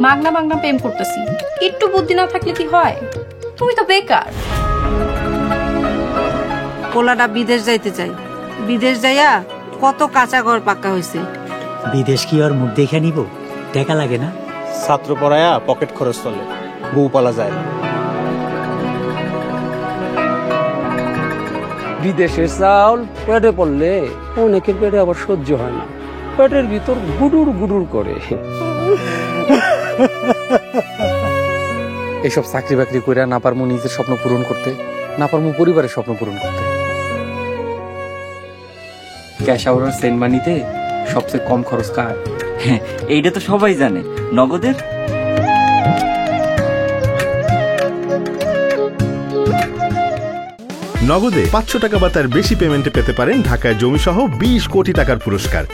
মাগনা মাগনা প্রেম করতেছি, একটু বুদ্ধি না থাকলে কি হয়? তুমি তো বেকার। পোলাটা বিদেশ যাইতে চাই, বিদেশ যাইয়া কত কাঁচা ঘর পাক্কা হয়েছে। বিদেশ কি আর মুখ দেখে নিব? টাকা লাগে না? ছাত্র পড়ায়া পকেট খরচ চলে, বউ পালা যায় না। বিদেশে চাউল পেটে পড়লে অনেকের পেটে আবার সহ্য হয় না, পেটের ভিতর গুডুর গুডুর করে। এইসব চাকরি বাকরি করে না পারমু নিজের স্বপ্ন পূরণ করতে, না পারমু পরিবারের স্বপ্ন পূরণ করতে। ক্যাশ আওয়ার সেন্ড মানিতে সবচেয়ে কম খরচ কার? এইটা তো সবাই জানে, নগদের। নগদে 500 টাকা বা তার বেশি পেমেন্টে পেতে পারেন ঢাকায় জমি সহ 20 কোটি টাকার পুরস্কার।